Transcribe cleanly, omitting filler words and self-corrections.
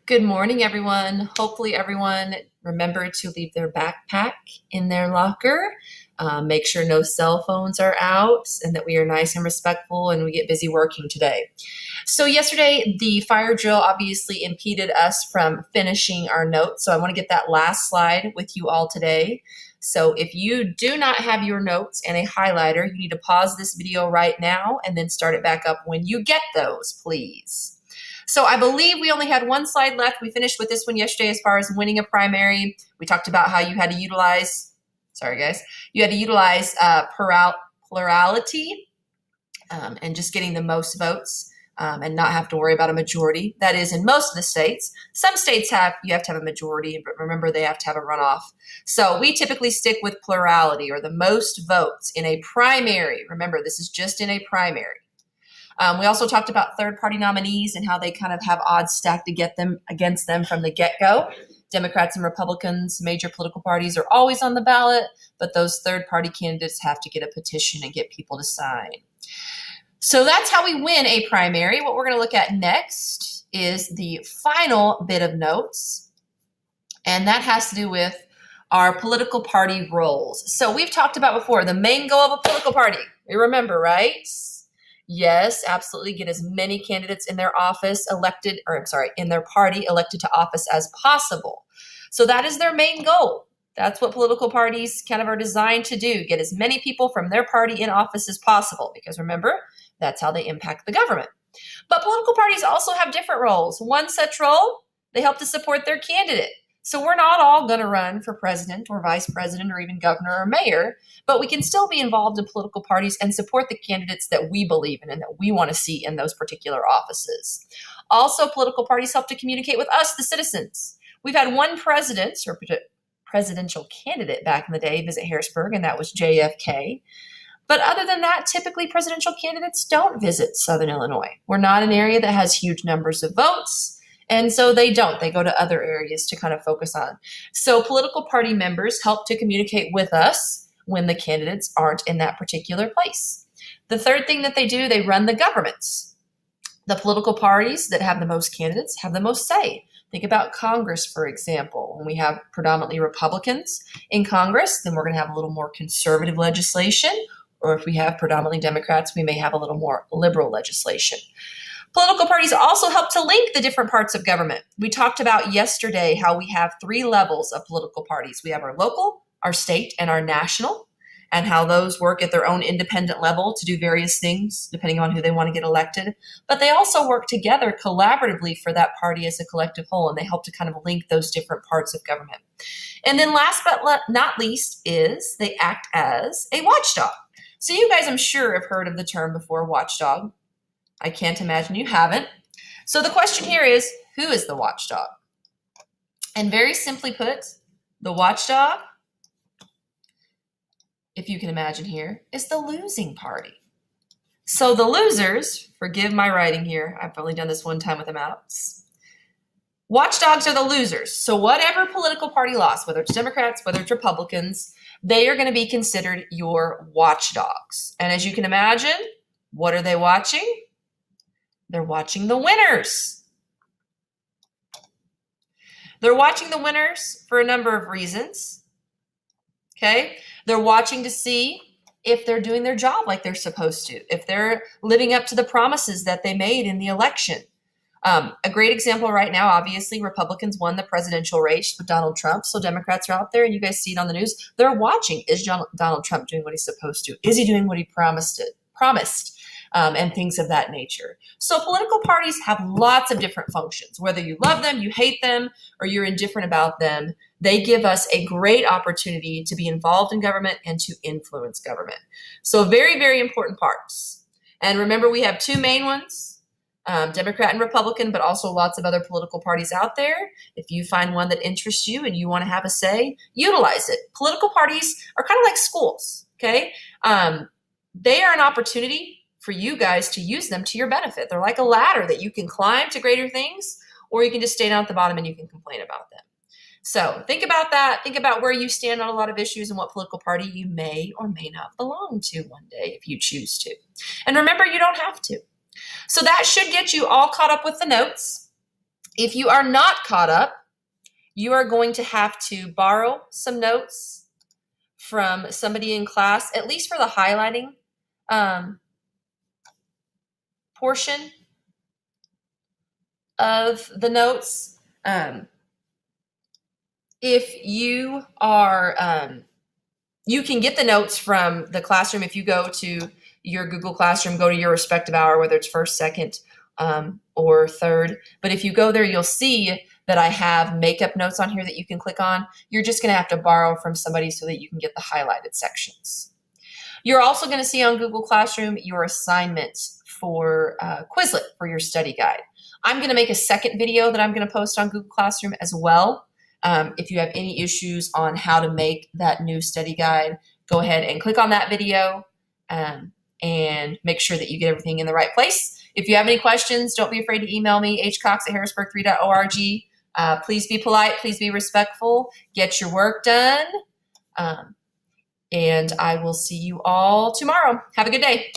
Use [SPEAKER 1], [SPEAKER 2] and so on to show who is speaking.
[SPEAKER 1] Good morning, everyone. Hopefully, everyone remembered to leave their backpack in their locker. Make sure no cell phones are out and that we are nice and respectful and we get busy working today. So, yesterday, the fire drill obviously impeded us from finishing our notes. So, I want to get that last slide with you all today. So, if you do not have your notes and a highlighter, you need to pause this video right now and then start it back up when you get those, please. So I believe we only had one slide left. We finished with this one yesterday as far as winning a primary. We talked about how you had to utilize, plurality and just getting the most votes and not have to worry about a majority. That is in most of the states. Some states you have to have a majority, but remember they have to have a runoff. So we typically stick with plurality or the most votes in a primary. Remember, this is just in a primary. We also talked about third-party nominees and how they kind of have odds stacked against them from the get-go. Democrats and Republicans, major political parties are always on the ballot, but those third-party candidates have to get a petition and get people to sign. So that's how we win a primary. What we're going to look at next is the final bit of notes, and that has to do with our political party roles. So we've talked about before the main goal of a political party. You remember, right? Yes, absolutely. Get as many candidates in their in their party elected to office as possible. So that is their main goal. That's what political parties kind of are designed to do. Get as many people from their party in office as possible. Because remember, that's how they impact the government. But political parties also have different roles. One such role, they help to support their candidate. So we're not all going to run for president or vice president or even governor or mayor, but we can still be involved in political parties and support the candidates that we believe in and that we want to see in those particular offices. Also, political parties help to communicate with us, the citizens. We've had one president or presidential candidate back in the day visit Harrisburg, and that was JFK. But other than that, typically presidential candidates don't visit Southern Illinois. We're not an area that has huge numbers of votes. And so they don't. They go to other areas to kind of focus on. So political party members help to communicate with us when the candidates aren't in that particular place. The third thing that they do, they run the governments. The political parties that have the most candidates have the most say. Think about Congress, for example. When we have predominantly Republicans in Congress, then we're going to have a little more conservative legislation. Or if we have predominantly Democrats, we may have a little more liberal legislation. Political parties also help to link the different parts of government. We talked about yesterday how we have 3 levels of political parties. We have our local, our state, and our national, and how those work at their own independent level to do various things depending on who they want to get elected. But they also work together collaboratively for that party as a collective whole, and they help to kind of link those different parts of government. And then last but not least is they act as a watchdog. So you guys, I'm sure, have heard of the term before, watchdog. I can't imagine you haven't. So the question here is, who is the watchdog? And very simply put, the watchdog, if you can imagine here, is the losing party. So the losers, forgive my writing here, I've only done this one time with a mouse. Watchdogs are the losers. So whatever political party lost, whether it's Democrats, whether it's Republicans, they are going to be considered your watchdogs. And as you can imagine, what are they watching? They're watching the winners. They're watching the winners for a number of reasons. Okay? They're watching to see if they're doing their job like they're supposed to, if they're living up to the promises that they made in the election. A great example right now, obviously, Republicans won the presidential race with Donald Trump. So Democrats are out there, and you guys see it on the news. They're watching. Is Donald Trump doing what he's supposed to? Is he doing what he promised? And things of that nature. So political parties have lots of different functions. Whether you love them, you hate them, or you're indifferent about them, they give us a great opportunity to be involved in government and to influence government. So very, very important parts. And remember, we have 2 main ones, Democrat and Republican, but also lots of other political parties out there. If you find one that interests you and you want to have a say, utilize it. Political parties are kind of like schools, okay? They are an opportunity for you guys to use them to your benefit. They're like a ladder that you can climb to greater things, or you can just stay down at the bottom and you can complain about them. So think about that. Think about where you stand on a lot of issues and what political party you may or may not belong to one day if you choose to. And remember, you don't have to. So that should get you all caught up with the notes. If you are not caught up, you are going to have to borrow some notes from somebody in class, at least for the highlighting portion of the notes. If you are, you can get the notes from the classroom. If you go to your Google Classroom, go to your respective hour, whether it's first, second, or third. But if you go there, you'll see that I have makeup notes on here that you can click on. You're just going to have to borrow from somebody so that you can get the highlighted sections. You're also going to see on Google Classroom your assignment for Quizlet for your study guide. I'm going to make a second video that I'm going to post on Google Classroom as well. If you have any issues on how to make that new study guide, go ahead and click on that video and make sure that you get everything in the right place. If you have any questions, don't be afraid to email me, hcox@harrisburg3.org. Please be polite. Please be respectful. Get your work done. And I will see you all tomorrow. Have a good day.